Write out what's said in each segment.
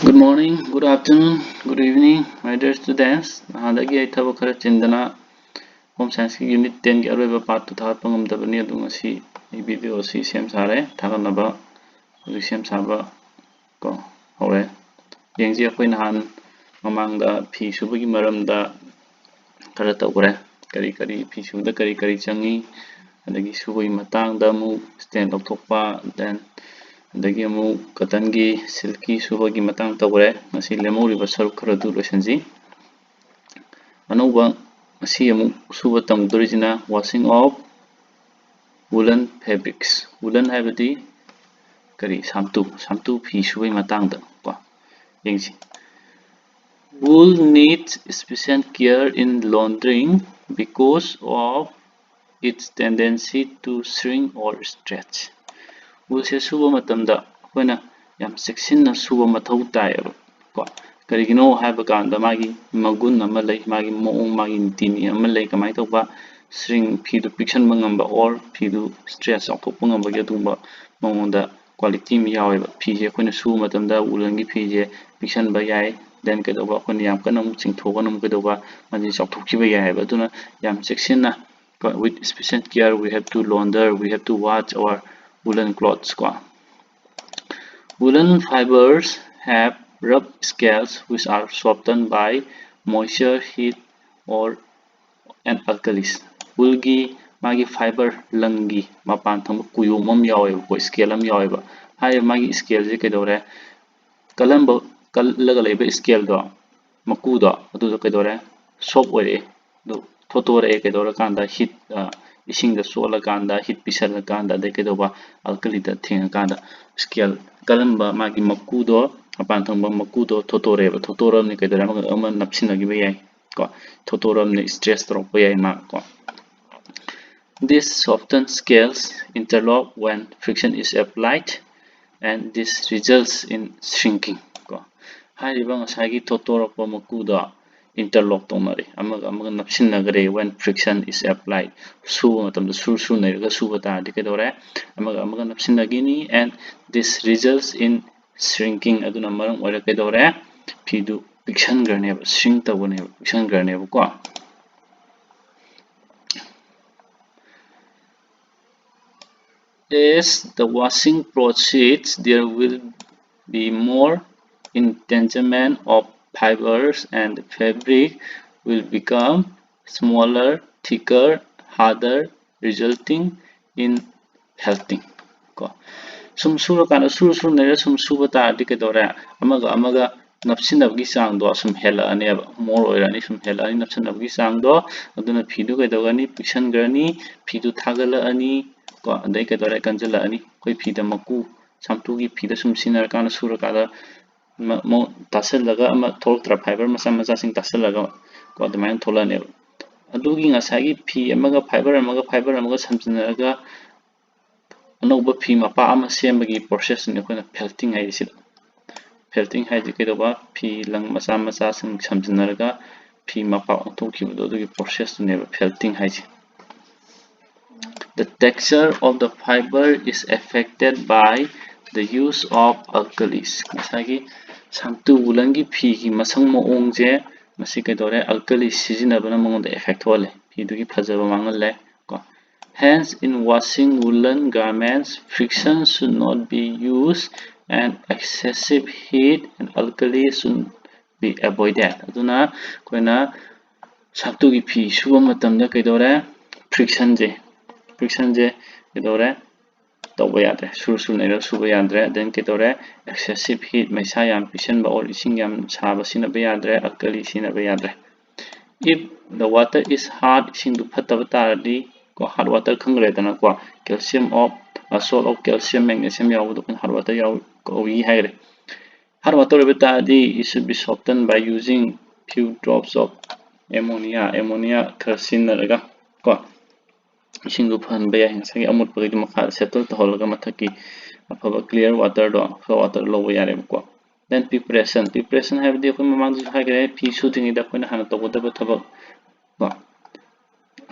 Good morning, good afternoon, good evening, my dear students. Nahadagi ay thaba khara chindana home science ki unit 10 ki aroiba part tu thagat pangamdabani adu ngasi ei video si sem sare thaganaba hujik sem saba ko hore yengji akhoi nahan mamangda phi subagi maramda khara tawre kari phi subda kari changi adagi subagi matangda mu stand lawthokpa then adagi amu cotton gi silky subagi matang tawre ngasi lemoriba saruk khara du loisanji anouba ngasi amu suba tamdorigina washing of woolen fabrics woolen haibadi kari samtu phi subai matangda ko yengji wool needs special care in laundering because of its tendency to shrink or stretch wool se suba matamda akhona yam cheksinna suba mathau taiyaba ko karigino haiba kanda magi magun ama lei magi moong magi tini ama lei kamai tawba shrink phidu piksanba ngamba or phidu stretch authokpa ngamba gi adumba mongonda quality mi yaweba phije akhona suba matamda woolen gi phije piksanba yai then kedoba akhona yam kana mu chingthogana mu kedoba magi chauthokkiba yaiba aduna yam cheksinna with special care we have to launder we have to watch our woolen clothes ko woolen fibers have rough scales which are softened by moisture heat or and alkalis wool gi magi fiber langi mapan thang kuyum am yawe ko scale am yawe ba hai magi scale je kedore kalambo kallaga leba scale do maku do adu kedore soft ore do thotore kedore kanda heat ising da sola kanda heat pisal kanda de kedoba alkali da thinga kanda scale kalamba magi maku do apan thangba maku do thotore ba thotoram ni kedore ama napsinagi ba yai ko thotoram ni stress torok ba yai ma ko these softened scales interlock when friction is applied and this results in shrinking ko hariba ngasagi thotorok ba maku do interlock tonare amaga napsinnagare when friction is applied suba matamda sur nairaga suba taadi kedore amaga napsinnagini and this results in shrinking aduna maram oira kedore phidu piksangarneba shrink taboneba piksangarneba ko as the washing proceeds there will be more entanglement of fibers and the fabric will become smaller, thicker, harder, resulting in felting. Sum sura kana suru nera sum suba taadi kedore amaga napsinabgi changdo sum hela aneba more oirani sum hela ani napsinabgi changdo aduna phidu kedogani piksangarani phidu thagala ani ko adai kedore kanjala ani koi phida maku samtugi phida sum sinar kana sura kada mo tasalaga ama tholtra fiber macha sing tasalaga ko adamain tholane adugi ngasagi phi amaga fiber amaga samjinaraga anouba phi mapa ama sembagi process ni khona felting hai si felting hai ji kedoba phi lang macha sing samjinaraga phi mapa onthokkibudo adugi process ne felting hai ji the texture of the fiber is affected by the use of alkalis ngasagi samtu wulangi phi gi masang moong je masi kedore alkalis sijinabana mongonda effect hole phi dugi phajaba mangalle ko hence in washing woolen garments friction should not be used and excessive heat and alkali should be avoided aduna koina samtu gi phi suba matamda kedore friction je kedore tawba yadre sur naira suba yadre then kedore excessive heat maisa yam pisanba or ising yam saba sina ba yadre alkali sina ba yadre if the water is hard ising du phataba taradi ko hard water khangre dana ko calcium of salt of calcium magnesium yawu do hard water yaw ko wi haire hard water be taradi it should be softened by using few drops of ammonia kharsinaraga ko ising du phan ba yai ngasagi amut pagi makha settle to holaga mathaki afaba clear water do water lo yare ko then preparation have the khoi mamang du hagre phi shooting ida khoi hana to boda thabak ko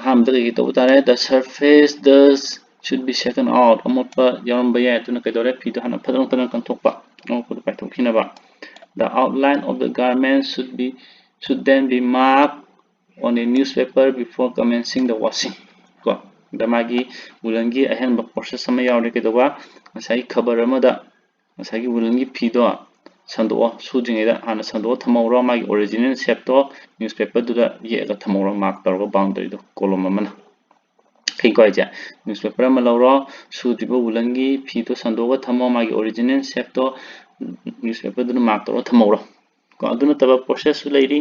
ham da gi to tare the surface dust should be shaken out amut pa yaram ba yai tuna kedore phi do hana phadang kan thokpa no ko pai thokina ba The outline of the garment should then be marked on a newspaper before commencing the washing. Ko da magi wulangi ahenba process ama yaure ke doba ngasai khabar amada ngasai wulangi phido sandoa sudringeda hana sandoa thamawra magi original shape to newspaper duda yega thamawra mark targa boundary do column amana Kaija newspaper ama lawro sudriba wulangi phido sandoga thamo magi original shape to newspaper duda mark targa thamawra ko aduna taba process su leiri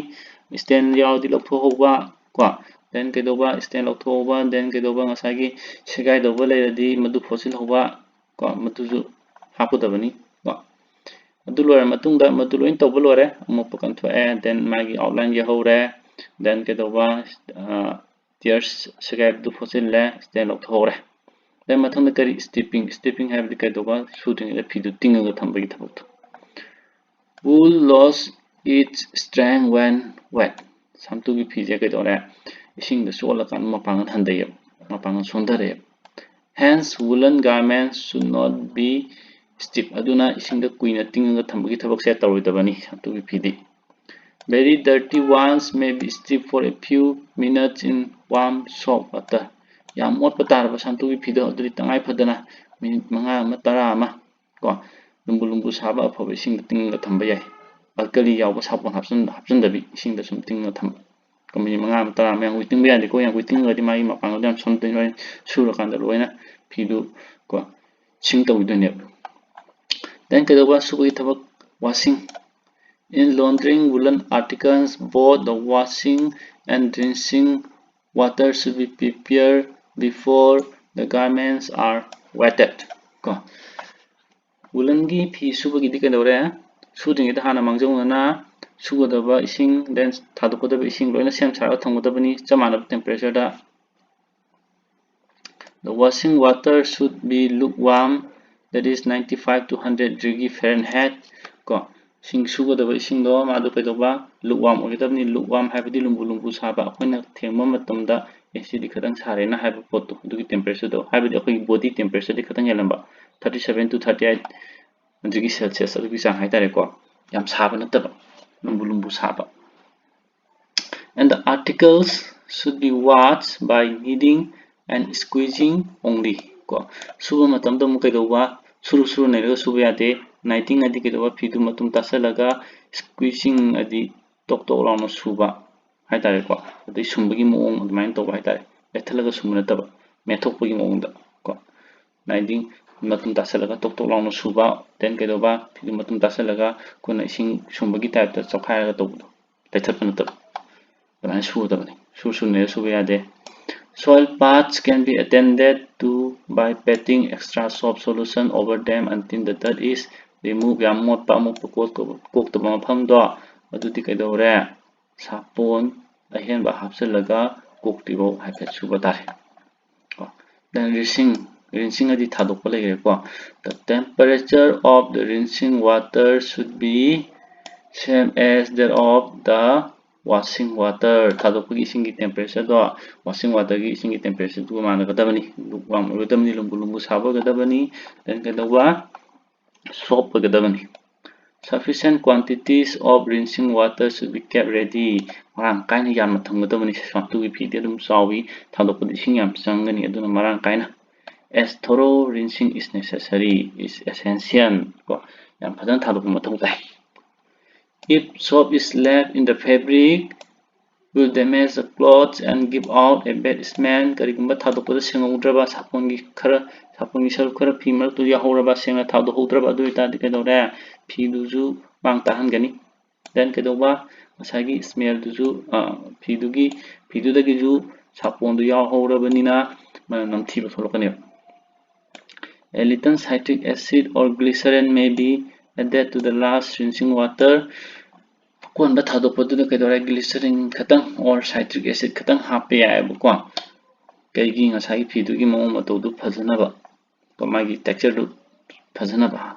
stand yaudi lokhoba ko then kedoba stand lokhoba then kedoba ngasagi sigai doba leiradi madu fossil hoba ko matuju hapudabani ko adu lore matungda madu loin tawba lore amuk pakan thoe then magi outline ya hore then kedoba tears sigai du fossil le stand lokhore then mathangda kari stepping have kedoba shooting le phidu tinga thambagi thabut wool lost its strength when wet. Samtugi phije ke dore ising the sola kan mapangan handayep mapangan sondare. Hence woolen garments should not be stiff. Aduna ising the queen tinga thambagi thabak se taroidabani samtugi phidi. Very dirty ones may be stiff for a few minutes in warm soap water. Yam mot patar ba samtugi phido aduri tangai phadana minute manga ama tara ama ko lumbu saba afaba ising tinga thamba yai. Alkali yaw ba sabon hapsun dabi ising da sum ting tham kami manga tara me hui ting ya de ko yang hui ting di mai ma pang dam som ting roi sura kan da loina phidu ko ching taw du ne then ke ba su hui thabak washing in laundering woolen articles both the washing and rinsing water should be prepared before the garments are wetted ko woolen gi phi su ba gi di ke dore Shooting it hana mangjona sugadaba ising then thadukadaba ising loina sem sara thamgadabani chamana temperature da the washing water should be lukewarm that is 95 to 100 degree Fahrenheit ko sing sugadaba ising do madu kaidoba lukewarm ogidabni lukewarm habidi lumbu saba akoina thengma matamda acid khadang sarena haiba pot dugi temperature do habidi akoi body temperature di khadang yalamba 37 to 38 degree Celsius adugi sang haitare ko yam saba nataba lumbu saba and the articles should be washed by kneading and squeezing only ko suba matamda mu kaidoba suru neraga suba yade knighting adi kaidoba phidu matum tasalaga squeezing adi tok lawna suba haitare ko adi sumbagi moong admain toba haitare lethalaga sumna taba methokpagi moongda ko knighting matum tasalaga tok lawna suba then kedoba phidu matum tasalaga kuna ising sumbagi type ta chokhairaga tobdo lethapna tab dan sudabani ne suba yade soil paths can be attended to by patting extra soap solution over them until the dirt is removed yam mot pa mo kok to mafam do adudi kedore sapon ahen ba hapsalaga kok tibo haipet suba tare then rinsing adi thadokpa legre ko the temperature of the rinsing water should be same as that of the washing water thadokpagi isinggi temperature do washing water gi isinggi temperature du managadabani lukewarm ogadabani lumbu saba gadabani then kedawa soap gadabani sufficient quantities of rinsing water should be kept ready marang kaina yam thamgadabani samtugi phidi adum chawi thadokpadi ising yam changani aduna marang kaina as thorough rinsing is necessary is essential ko yam phadan thadok mathau tai if soap is left in the fabric will damage the clothes and give out a bad smell karigumba thadokpada sengaudraba sapongi saru khara phi maraktu yahoraba sengna thadokhodraba adu itadi kedore phi duju bang tahangani then kedoba masagi smell duju phi dudagi ju sapon du yahorabanina manam thiba tholokani A little citric acid or glycerin may be added to the last rinsing water. Kung ba thadokpa duna kaidora glycerin khatang or citric acid khatang hape yaeba ko kaigi ngasai phidugi mawong matawdu phajanaba magi texture du phajanaba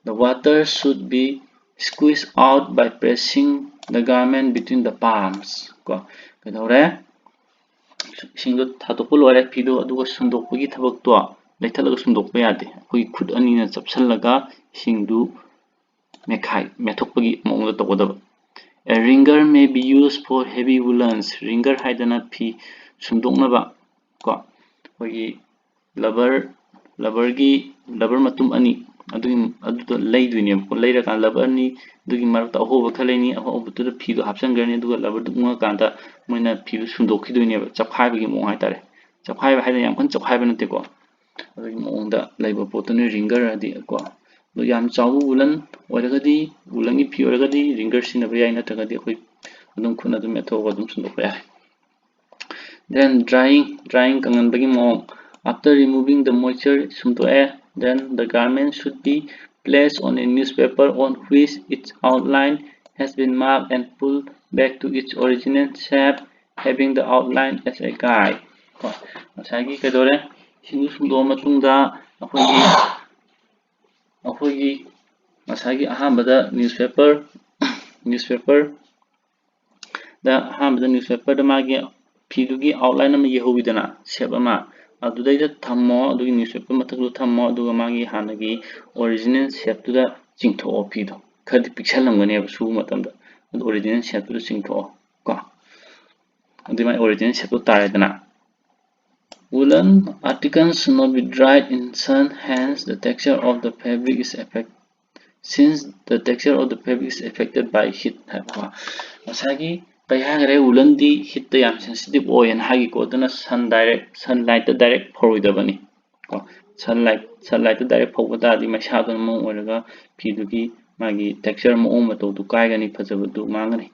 the water should be squeezed out by pressing the garment between the palms ko kaidore singdo thadokpa lore phidu aduga sundokpagi thabak to leithalaga sundokpa yade koi khut anina chapsallaga singdu मेखाई मेथोकपगी मौंगदा तौगदब A wringer may be used for heavy woolens wringer हाइदना फी सुंदोंनबा को अखोगी लबर लबरगी लबर मतुम अनि अदुदो लेदुइनेबको लेरकान लबर नि दुगी मरक्ता अहोबा Khaleni अहोबतुदा फीदो हापसनग्रनी अदुगा लबरदु उंगाकांदा Moina फीदो सुंदोखिदुइनेबा चखहाइबगी मौंग हाइतारे चखहाइबा हाइदना याम खन चखहाइबा नतेको अदुगी मौंगदा लैबा पोतुनि ringer अदि को दो याम चाउ वुलन ओरगदी वुलंगी फी ओरगदी रिंगर सिनबा याइ नत्रगदी अखोई अदुम खुना अदुम मेथोगा अदुम सुंदोकपा याइ then drying kanganbagi mong after removing the moisture sumtoe then the garment should be placed on a newspaper on which its outline has been marked and pulled back to its original shape having the outline as a guide ko masagi kedore singu sumdo matungda अखोगी masagi ahambada newspaper da ahambada newspaper da magi फिदुगी outline अमा येहोबिदना shape अमा अदुदैदा थम्मो अदुगी newspaper मथकदु थम्मो अदुगा मागी हानगी original shape तुदा चिंगथो फिदो खदि पिक्सलमगने अब सु मतमदा अदु original shape तुदा चिंगथो को अदु माई ओरिजिनल शेप तो तारेदना woolen articles should not be dried in sun hence the texture of the fabric is affected since the texture of the fabric is affected by heat masagi kayagare woolen di heat the yam sensitive oil hagi ko dana sunlight direct phoroidabani ko sunlight direct phobada di masha don mo oraga phidugi magi texture mo mato du kaigani phajabadu mangani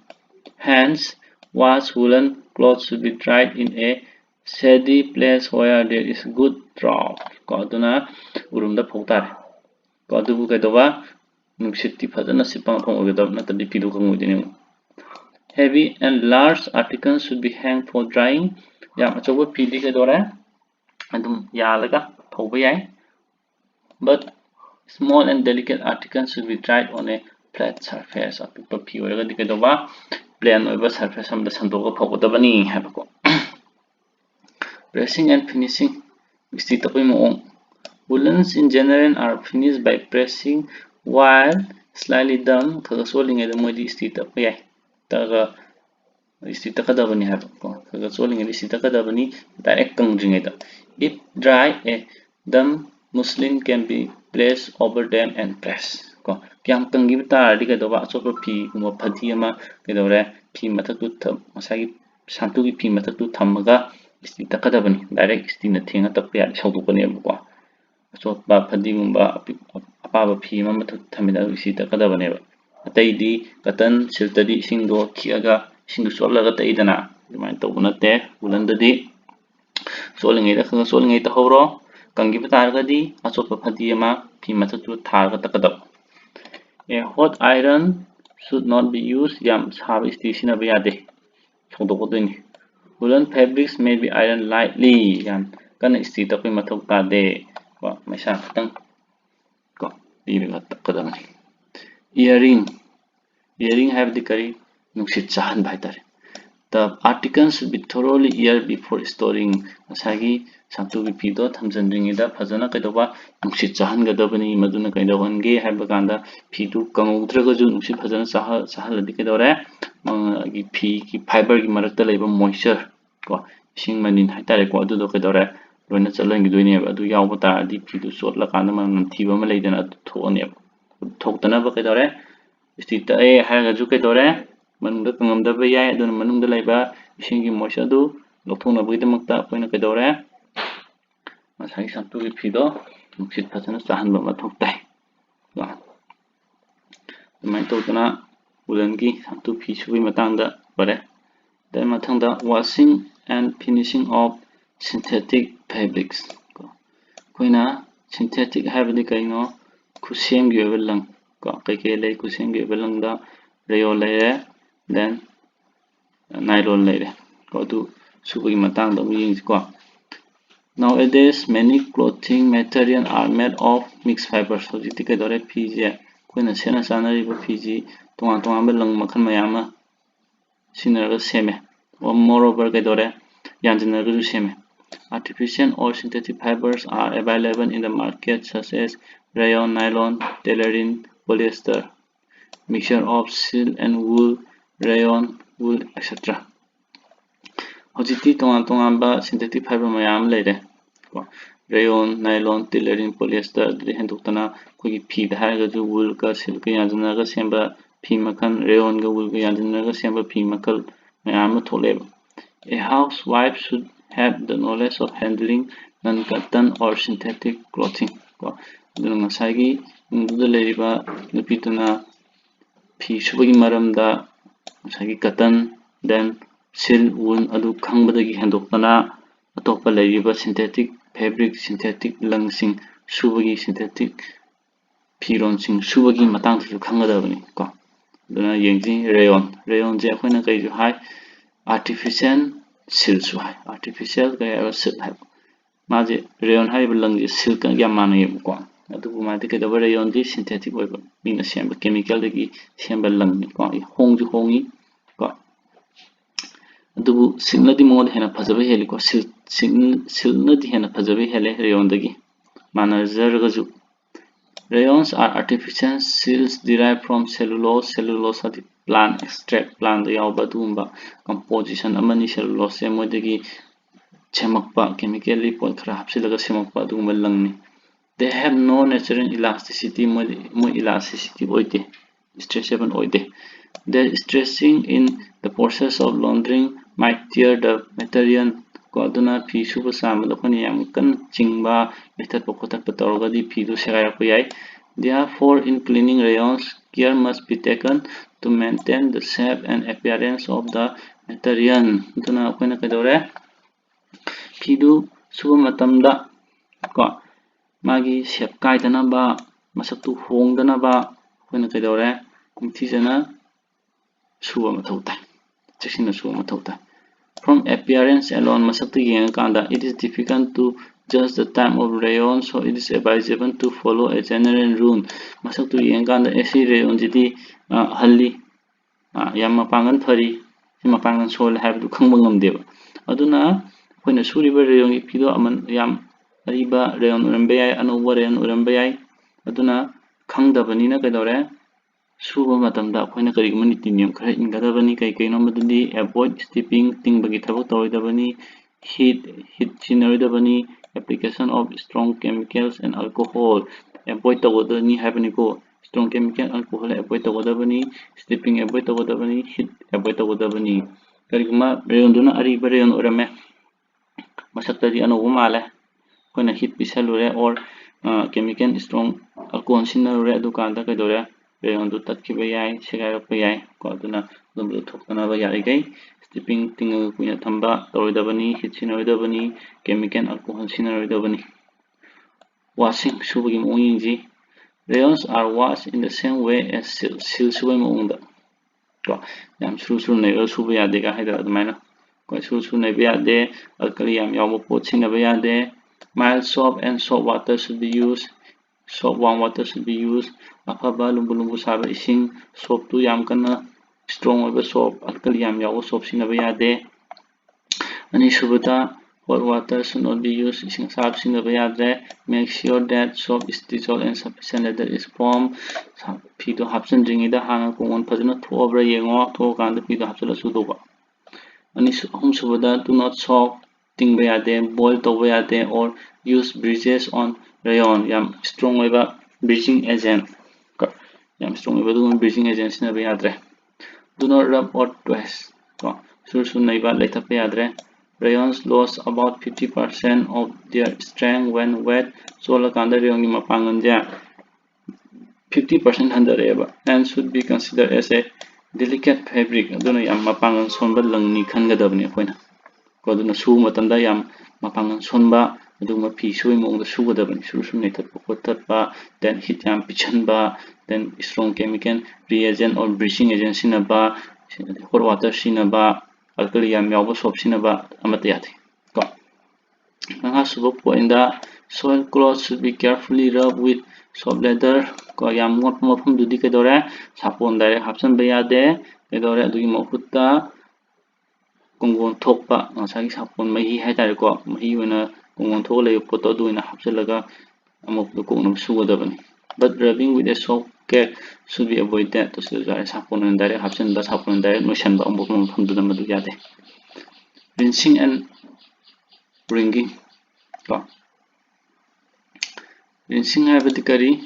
hence wash woolen clothes should be dried in a shady place where there is good draft ko aduna urumda photare ko adubu kaidoba nungsitti fajana sipang phong ogedab natadi phidu kangudini heavy and large articles should be hanged for drying yam achoba phidi kaidore adum yalaga thoba yai but small and delicate articles should be dried on a flat surface apipa phi oraga dikadoba plain oiba surface amda sandoga phogodabani habako pressing and finishing isti tapoi mo woolens in general are finished by pressing while slightly done kaga soling eda moidi isti tapai yai taga isti takadabani habako kaga soling eda isti takadabani direct kangdringeda if dry a dam muslin can be placed over them and press ko kyam kangi taradi kadoba achopa phi guma phadi ama kedore phi mathaktu masagi santugi phi mathaktu thamaga isti takadabani direct isti na thenga tapya ya saudukani ko achopa phadi gumba apaba phi ama mathak thamida isti takadabani ba ataidi cotton siltadi isingdo khiaga isingdo cholaga taidana dumain tawunate ulandadi solingeda khanga solingeda horo kangi targadi achopa phadi ama phi mathaktu tharga takadab a hot iron should not be used yam sab isti sinaba yade sodokodini woolen fabrics may be ironed lightly yam kana isti tapoi mathok tade ko maisa tang ko piraga takadamani earring have the kari nungsit chahan bhaitare the articles should be thoroughly aired before storing masagi santugi phido thamjanringida phajana kaidoba nungsit chahangadabani maduna kaidobange haiba kanda phidu kangoudragaju nungsit phajana chahaladi kaidore gi phi ki fiber gi marakta leiba moisture ko ising manin haitare ko adudo kaidore loina chalangi doine adu yawba taradi phidu chotla kanda man thiba ma leidana thone thoktana ba kaidore stita e haigaju kaidore manungda kangamdaba yai aduna manungda leiba isingi moisture adu lokthonabagidmakta akoina kaidore masagi santugi phido nungsit phajana chahanba mathok tai dumain tawdana woolengi santu phi subi matangda bare then mathangda washing and finishing of synthetic fabrics koina synthetic habadi kaino khusem gi lang ko kai lei khusem gi lang da rayon laire then nylon laire ko du subi matangda yingsi ko nowadays many clothing material are made of mixed fibers hojiti kaidore phi je koina sena sanariba phi ji tonga lang makhan mayama sinaraga seme or moreover kaidore yanjinaga seme artificial or synthetic fibers are available in the market such as rayon nylon tailoring polyester mixture of silk and wool, rayon, wool, etc. Hojiti tongan-tonganba synthetic fiber mayam leire. Rayon, nylon, tailoring, polyester, adhi hendoktana koi phi da haragaju wool ka silk ka yanjanaga semba phi makhan, rayon ga wool ka yanjanaga semba phi makhal mayam tholeba. A housewife should have the knowledge of handling non-cotton or synthetic clothing. Aduna ngasagi nduda leriba nupituna phi subagi maramda ngasagi cotton then silk wool adu khangbadagi hendoktana atopa leriba synthetic fabric, synthetic langsing subagi synthetic फिरोंसिंग सुबगी Matang थु खंगदबनी को दुना Yangtze rayon जे अखोना कई जो high artificial silk सु high artificial कई अब silk high माजे rayon high बलंग silk या माने को अदुबु माते के दबर रेयन दी सिंथेटिक ओइब बिना सेम केमिकल दगी सेम बलंग को होंगजु होंगी को अदुबु सिल्क दी मोद हेना फजबे हेली को सिल्क दी हेना फजबे हेले रेयन दगी माना जरगजु Rayons are artificial silks derived from cellulose. Cellulose is the plant extract. Plant the yauba dumba composition amani cellulose se modegi chemakpa chemically point khara hapsilaga semakpa dumba langni. They have no natural elasticity. Mo elasticity oite stretchable oite. Their stretching in the process of laundering might tear the material. Koduna phi suba samada khoni yam kan chingba metat pokotat patorgadi phi du segaya kuyai. Therefore, in cleaning rayons, care must be taken to maintain the shape and appearance of the material. Duna akoina kadore phi du suba matamda ko magi shape kaidana ba masaktu hongdana ba akoina kadore nithijana suba mathauta chexina suba mathauta. From appearance alone, it is difficult to judge the type of rayon, so it is advisable to follow a general rule. Masaktu yengkanda esi rayon jidi halli yam mapangan phari mapangan sol habdu khangbangam deba. Aduna akoina suriba rayon gi pido aman yam ariba rayon urambe yai anuba rayon urambe yai aduna khangdabani na kadore suba matamda akoina kariguma niti niyam khara ingadabani kai kaino madudi avoid steeping tingbagi thabak tawidabani heat chinaridabani application of strong chemicals and alcohol avoid tagodani habani ko strong chemical alcohol avoid tagodabani steeping avoid tagodabani heat avoid tagodabani kariguma reyonduna ariba reyon orame masaktadi anubu male akoina heat pisalure or chemical strong alcohol sinarure adukanda kaidore rayon du tatkiba yai segairappa yai ko aduna dumdu thoktanaba yarigai steeping tinga kuina thamba tawidabani heat sinaridabani chemical alcohol sinaridabani washing subagi moyingji rayons are washed in the same way as silk subai moongda ko yam suru nei suba yade ga haida adumaina ko suru nei ba yade alkali yam yawo pot sinaba yade mild soap and soap water should be used. Soap warm water should be used. Afaba lumbu saba ising soap tu yam kana strong oiba soap alkali yam yawo soap sinaba yade. Ani subata hot water should not be used. Ising sab sinaba yade. Make sure that soap is dissolved and sufficient that is formed. Pito hapsan ringida hanga kungon phajana thobra yengo thokanda pito hapsala sudoba. Ani hum subata do not soak tingba yade boil toba yade or use breezes on rayon yam strong oiba bleaching agent yam strong oiba du bleaching agent sinaba yadre. Do not rub or twist ko sur naiba laithapa yadre. Rayons lose about 50% of their strength when wet. Sola kanda rayon ni mapangan ja 50% handareba and should be considered as a delicate fabric. Aduna yam mapangan sonba langni khangadabni akoina ko aduna su matamda yam mapangan sonba aduma phi sui moongda sugadabani suru nei thatpa khothatpa then heat yam pichanba then strong chemical reagent or bleaching agent sinaba hot water sinaba alkali yam yawo soap sinaba amata yate ko nanga suba point da soil cloth should be carefully rubbed with soap leather ko yam ngot mafam dudi kedore sapon dare hapsan ba yade kedore adugi mahutta kungon thokpa ngasagi sapon mahi haitare ko mahi oina kungon thok lei poto du ina hapsalaga amok du koknam sugadabani but rubbing with a soap pocket should be avoided to sapon direct hapsen da sapon direct motion ba ambo mafam du madu yade rinsing and wringing ko rinsing haibadi kari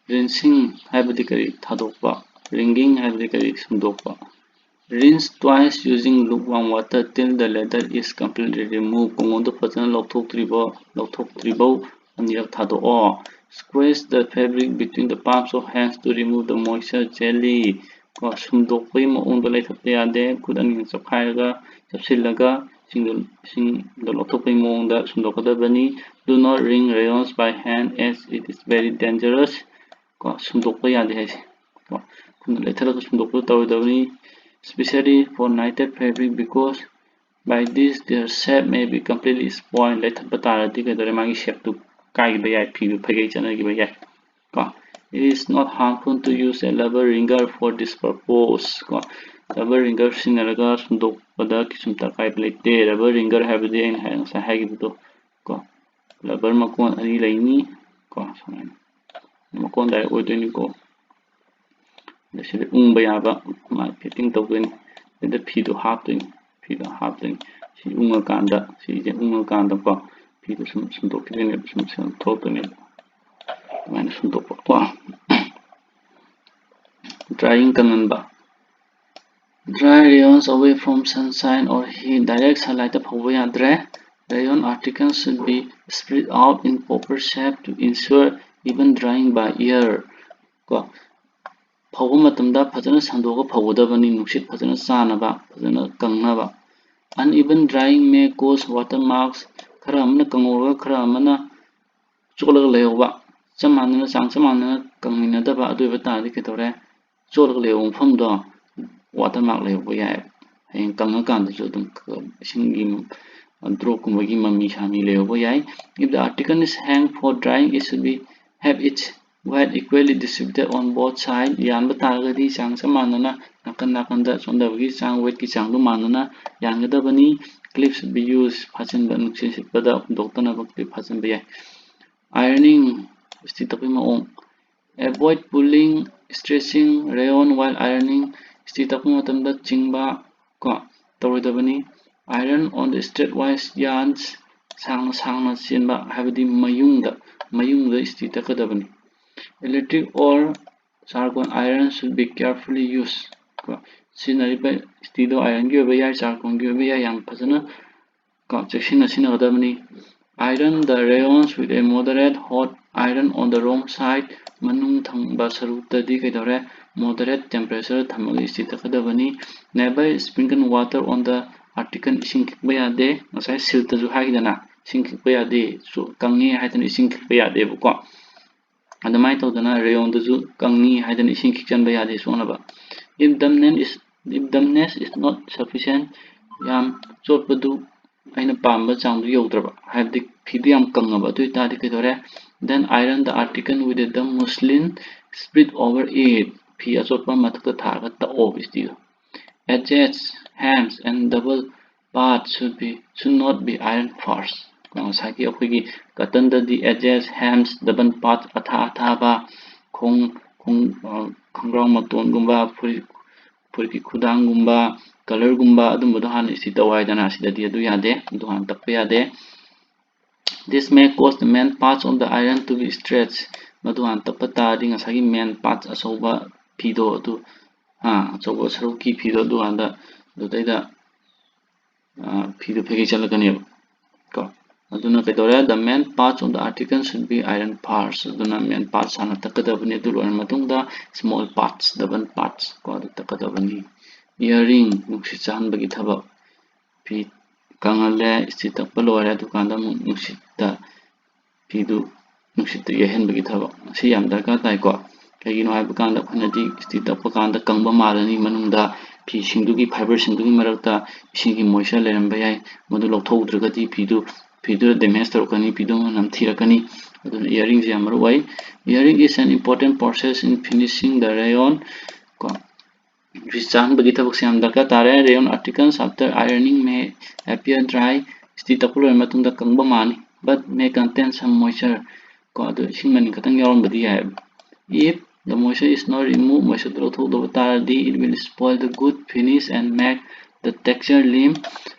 rinsing haibadi kari thadokpa wringing haibadi kari sumdokpa rinse twice using lukewarm water till the leather is completely removed. Kongondo fazana lauthoktribo anirak thadoo. Squeeze the fabric between the palms of hands to remove the moisture jelly. Ko sumdokpai maungda laithappa yade khud ani chapkhairaga chapsillaga singda lauthokpai maungda sumdokadabani. Do not wring rayons by hand as it is very dangerous. Ko sumdokpa yade haise. Ko khud laitharaga sumdokpa tawdabani. Especially for knitted fabric because by this their shape may be completely spoiled. Let shape to it is not harmful to use a rubber wringer for this purpose. Rubber wringer sinaraga sundokpada kisumta kai plate rubber wringer habidi in hands a hagibudo rubber makon ani laini makon dai odeni ko sida ungba yaba ma fitting tawdeni da phido hapdeni si unga kanda ko phido sum dokideni sum thotoni mana sum dokpa ko drying kananba dry rayons away from sunshine or heat. Direct sunlight phawa yadre. Rayon articles should be spread out in proper shape to ensure even drying by ear. Phawa matamda phajana sandoga phawdabani nushit phajana chanaba phajana kangnaba. Uneven drying may cause watermarks. Khara amana kangoga khara amana cholaga lewa chamanana changchamanana kangminadaba aduiba tadi ketore cholaga lewa mfamdo watermark lewa yai heng kanga kanda so dum singi drop kumagi mami shami lewa yai. If the article is hang for drying, it should be have its weight equally distributed on both sides. Yanba targadi changchamanana nakanda sondabagi chang weight ki changdu manana yangadabani. Clips should be used phachinba nuksisitpada doktana bakti phachinba yai. Ironing stitapi maong. Avoid pulling, stretching rayon while ironing. Stitapi matamda chingba ko tawidabani. Iron on the straightwise yarns sangna chinba habadi mayungda stitakadabani. Electric or charcoal iron should be carefully used. Sinariba stido iron gi obaya charcoal gi obaya yang phajana ko chekshina kadabani. Iron the rayons with a moderate hot iron on the wrong side. Manung thangba sarutadi kaidore moderate temperature thamaga stitakadabani. Never sprinkle water on the article ising kikba yade ngasai silta ju haidana ising kikba yade so kangi haidana ising kikba yade buko adamai tawdana rayon du kangi haidana ising kikchanba yade sonaba. If dampness is not sufficient yam chotpadu aina pamba changdu yaudraba habdi phidu yam kangaba tu tadi kedore then iron the article with the muslin spread over it phi achotpa mathakta thaga ta off istido. Edges, hems and double parts should not be ironed first. Saki akhoi cotton the edges, hems, double parts athaba khongrang maton gumba purki khudang gumba color gumba adumbodo han isi tawaidana sidadi adu yade adu han tappa yade. This may cause the main parts of the iron to be stretched. Madu han tappa tadi ngasagi main parts asoba phido adu asoba saruki phido adu handa dudaida phido phegi chalakani ko aduna kedore the main parts of the article should be iron parts. Aduna main parts hana takadabani adu loran matungda small parts double parts ko adu takadabani. Earring nuksit chahanbagi thabak phi kangale istitakpa loira dukanda nuksita phidu nuksita yehenbagi thabak si yam darkar tai ko kagino haiba kanda khanadi istitakpa kanda kangba malani manungda phi singdugi fiber singdugi marakta isingi moisture leramba yai madu lokthoudragadi phidu damage torokani phidu namthirakani aduna earring je amaru wai. Earring is an important process in finishing the rayon ko bagi tabak siam darkar tare. Rayon articles after ironing may appear dry stitapul matungda kangba mani but may contain some moisture ko adu ising maning khatang yaurambadi yai. If the moisture is not removed, moisture lawthokdaba taradi, it will spoil the good finish and make the texture limp.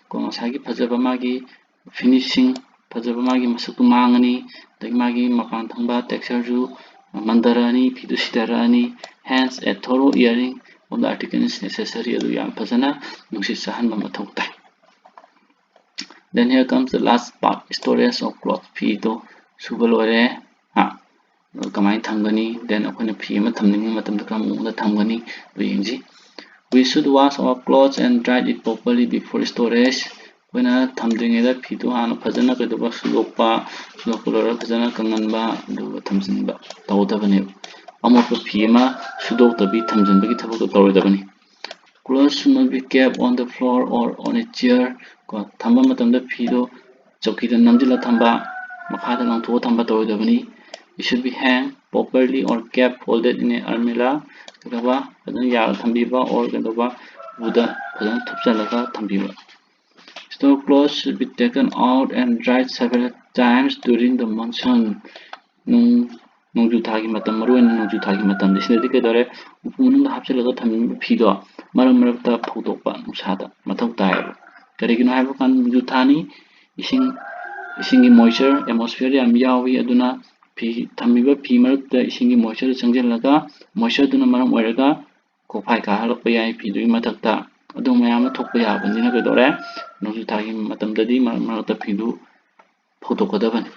Ko ngasagi phajaba magi finishing phajaba magi masaktu mangani, dagi magi mapan thangba texture ju mandarani, fidu sidarani. Hence, a thorough airing of the article is necessary. Adu yam phajana nungsit sahanba mathau tai. Then here comes the last part, storage of cloth. Fi to suba lore ha kamai thamgani, then akhona fi ma thamning matamda kamda thamgani do yengji. We should wash our clothes and dry it properly before storage. When thamdringeda fi to hana phajana kedoba sudokpa lora phajana kanganba do thamjinba tawdabani. Amotpa fi ma sudoktabi thamjinbagi thabak tawdabani. Clothes should not be kept on the floor or on a chair. Thamba matamda fi do chokida namjila thamba makhada langtho thamba tawdabani. It should be hanged properly or kept folded in a almirah. Kadaba adana yar thambiba or kadaba buda adana thupjalaga thambiba. Store clothes should be taken out and dried several times during the monsoon. Nungju thagi matam maruin nungju thagi matam desinadi kedore upununda hapjalaga thambiba fi do maram marakta photokpa nusada mathau taiyaba. Karigino haiba kan nungju thani isingi moisture atmosphere yam yawi aduna fi thamiba fi marakta isingi moisture changjalaga moisture duna maram oiraga kophai ka halakpa yai fi dui mathakta adu mayam thokpa yabandina kedore nungju thagi matamdadi maram marakta fi du photokadabani.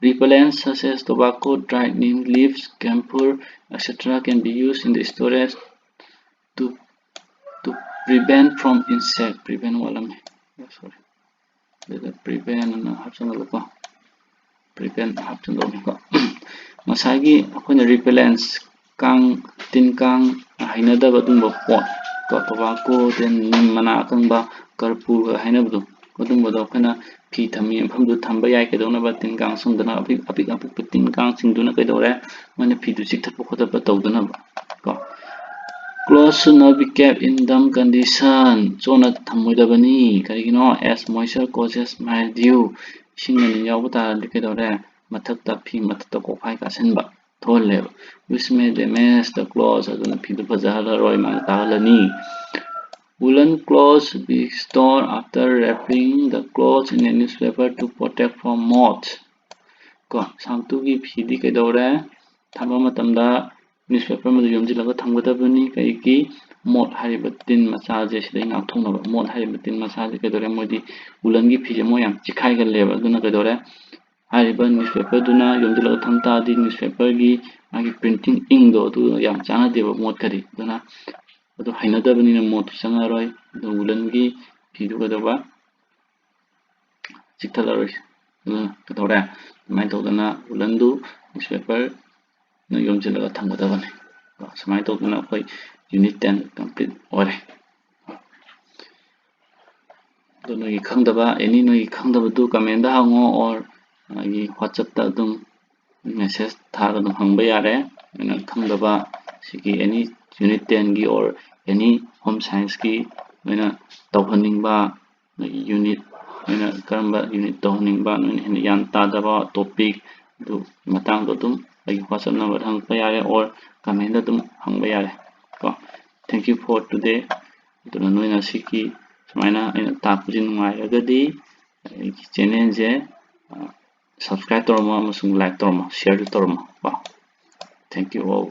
Repellents such as tobacco, dried neem leaves, camphor, etc. can be used in the storage to prevent from insect. Prevent walame. Sorry. Prevent masagi akhona repellents kang tin kang hainadaba dumba pot ko tobacco then neem mana akangba karpur hainabdu adumba akhona fi thami amhamdu thamba yai kedona tin kang sungdana apik tin kang singduna kedore mane fi du chikthap khotapa tawduna ko. Clothes should not be kept in damp condition. Chona thamoidabani karigino as moisture causes mildew. Singani yawba taradi kedore mathakta fi mathakta kophai kasenba tholleba, which may damage the clothes aduna fi du phajahalaroi mang tahalani. Woolen clothes should be stored after wrapping the clothes in a newspaper to protect from moths. Ko samtugi fi di kedore thamba matamda newspaper madu yomjilaga thamgadabani kaigi moth hariba tin masaje sidai ngakthonaba moth hariba tin masaje kedore modi woolen gi fi mo yam chikhai galleba aduna kedore hariba newspaper duna yomjilaga thamta di newspaper gi magi printing ink do du yam chana deba moth kari duna adu hainadabani na moth changaroi du woolen gi fi du kedaba chiktalaroi kedore mai tawdana woolen du newspaper na yomjilaga thamgadabani samai tawdana akhoi unit 10 complete ore. Do noi khangdaba any noi khangdaba du comment da hango or agi WhatsApp ta dum message thaga dum hangba yare na khangdaba sigi any unit 10 gi or any home science gi na tawhaningba unit na karamba unit tawhaningba na yan tadaba topic du matang do dum agi WhatsApp number hangba yare or comment da dum hangba yare ko. Thank you for today. Duna noina siki sumaina aina tapuji nungairagadi channel je subscribe torma amasung like torma share torma. Thank you all.